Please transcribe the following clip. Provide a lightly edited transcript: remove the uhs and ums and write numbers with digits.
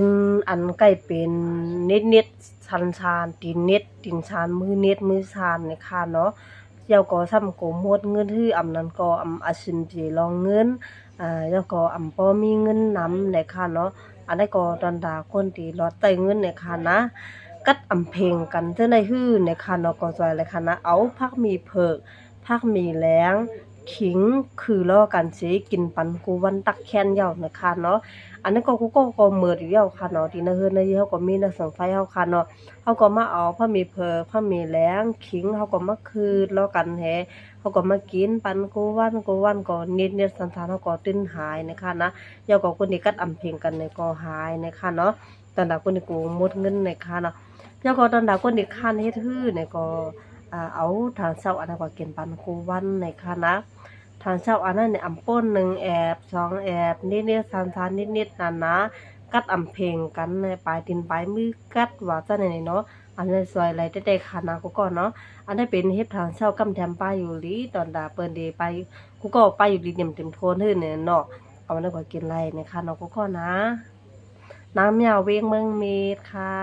นอันใกล้เป็นเน็ดๆชันๆตีนเน็ดตีนชานมือเน็ดมือชานนี่ค่ะเนาะเจ้าก็ซ้ำก็หมดเงินฮื้ออำนั้นก็อาชินสิรองเงินแล้วก็บ่มีเงินนำนี่ค่ะเนาะอันนั้นก็ตอนดาคนที่รอใต้เงินนี่ค่ะนะกัดเพลงกันจั่งใดฮื้อนี่ค่ะเนาะก็จ่อยเลยค่ะนะเอาผักหมี่เผิกผักหมี่แล้งขิงคือล้อกันสิกินปันกูวันตักแค้นเหย้านี่ค่ะเนาะ อันนั้นก็กูก็เหมิดอยู่แล้วค่ะเนาะที่นาเฮือนนายีเฮาก็มีหน้าสังไฟเฮาค่ะเนาะเฮาก็มาเอาพะหมี่เผอพะหมี่แหลงขิงเฮาก็มาคืดแล้วกันแหเฮาก็มากินปันกูวันก็นิดๆสันๆเฮาก็ตื้นหายนะคะนะยาก็คนที่กัดอำเพ็งกันเนี่ยก็หายนะคะเนาะตอนดาคนที่กูหมดเงินนะคะเนาะยาก็ตอนดาคนที่คันเฮ็ดฮื้อเนี่ยก็เอาทางเช้าอันนั้นก็กินปันกูวันนะคะนะ ทางเช้าอันนั้นเนี่ยป่น1แอบ2แอบนิดๆซันๆนิดๆนั่นนะกัดเพลงกันในปลายตีนปลายมือกัดว่าจั่งใดนี่เนาะอันนั้นสวยหลายแต่ๆค่ะนะกูก็เนาะอันนั้นเป็นเฮ็ดทางเช้ากำแถมป้าอยู่หลีตอนดาเปิ้นเดไปกูก็ไปอยู่หลีเต็มโทนฮื้อเนี่ยเนาะเอาอันนั้นก็กินไรนะคะเนาะกูก็นะน้ำยาเวียงเมืองเมดค่ะ